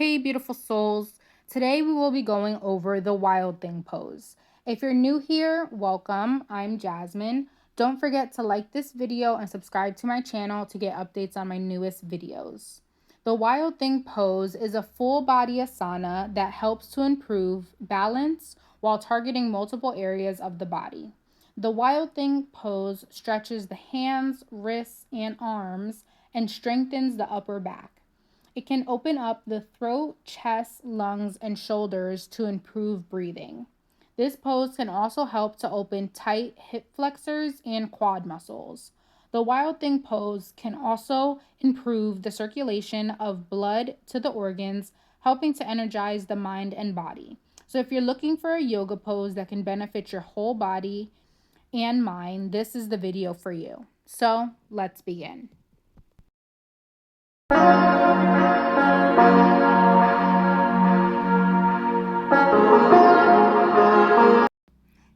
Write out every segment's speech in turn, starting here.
Hey, beautiful souls. Today we will be going over the wild thing pose. If you're new here, welcome. I'm Jasmine. Don't forget to like this video and subscribe to my channel to get updates on my newest videos. The wild thing pose is a full body asana that helps to improve balance while targeting multiple areas of the body. The wild thing pose stretches the hands, wrists, and arms and strengthens the upper back. It can open up the throat, chest, lungs, and shoulders to improve breathing. This pose can also help to open tight hip flexors and quad muscles. The wild thing pose can also improve the circulation of blood to the organs, helping to energize the mind and body. So, if you're looking for a yoga pose that can benefit your whole body and mind, this is the video for you. So, let's begin.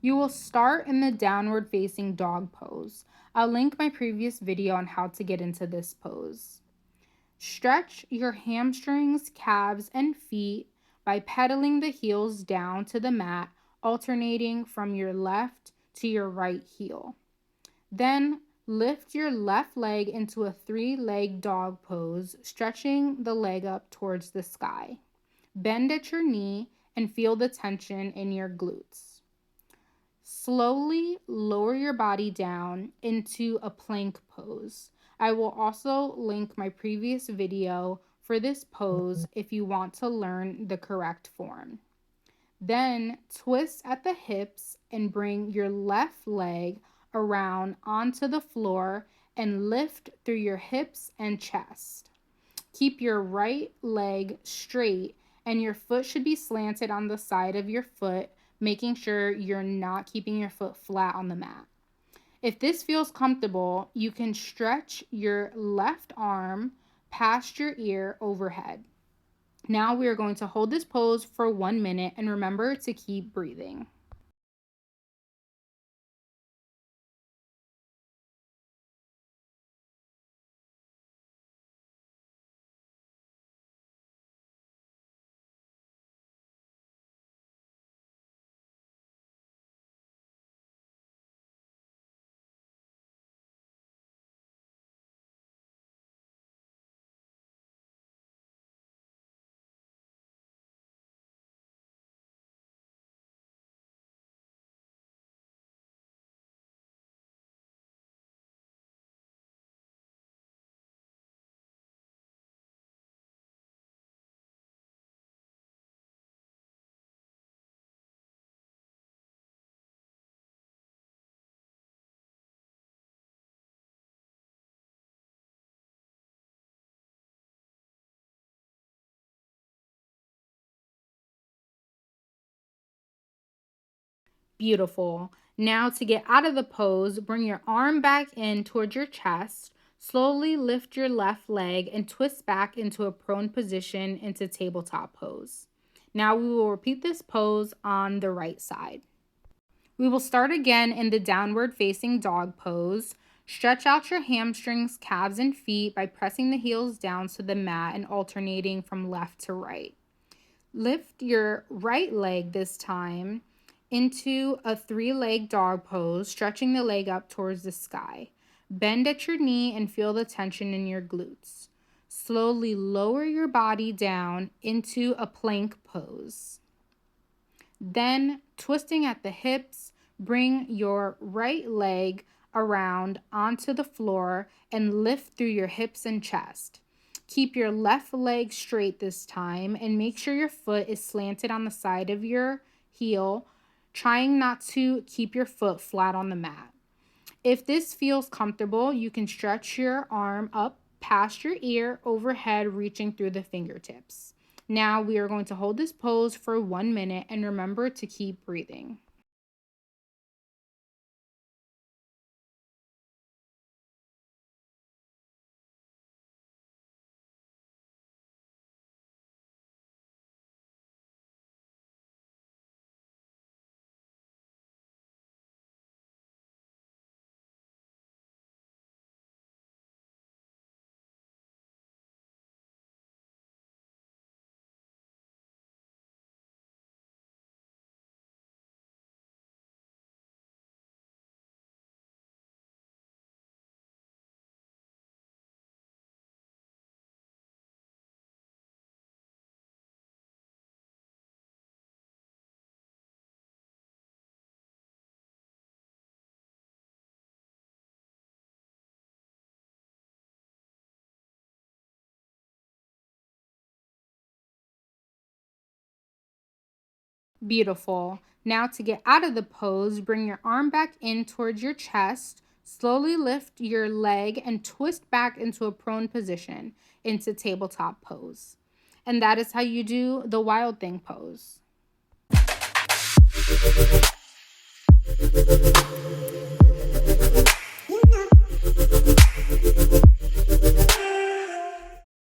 You will start in the downward facing dog pose. I'll link my previous video on how to get into this pose. Stretch your hamstrings, calves, and feet by pedaling the heels down to the mat, alternating from your left to your right heel. Then lift your left leg into a three-leg dog pose, stretching the leg up towards the sky. Bend at your knee and feel the tension in your glutes. Slowly lower your body down into a plank pose. I will also link my previous video for this pose if you want to learn the correct form. Then twist at the hips and bring your left leg around onto the floor and lift through your hips and chest. Keep your right leg straight and your foot should be slanted on the side of your foot, making sure you're not keeping your foot flat on the mat. If this feels comfortable, you can stretch your left arm past your ear overhead. Now we are going to hold this pose for 1 minute and remember to keep breathing. Beautiful. Now to get out of the pose, bring your arm back in towards your chest. Slowly lift your left leg and twist back into a prone position into tabletop pose. Now we will repeat this pose on the right side. We will start again in the downward facing dog pose. Stretch out your hamstrings, calves, and feet by pressing the heels down to the mat and alternating from left to right. Lift your right leg this time into a three-leg dog pose, stretching the leg up towards the sky. Bend at your knee and feel the tension in your glutes. Slowly lower your body down into a plank pose. Then, twisting at the hips, bring your right leg around onto the floor and lift through your hips and chest. Keep your left leg straight this time and make sure your foot is slanted on the side of your heel, trying not to keep your foot flat on the mat. If this feels comfortable, you can stretch your arm up past your ear overhead, reaching through the fingertips. Now we are going to hold this pose for 1 minute and remember to keep breathing. Beautiful. Now to get out of the pose, bring your arm back in towards your chest. Slowly lift your leg and twist back into a prone position into tabletop pose. And that is how you do the wild thing pose.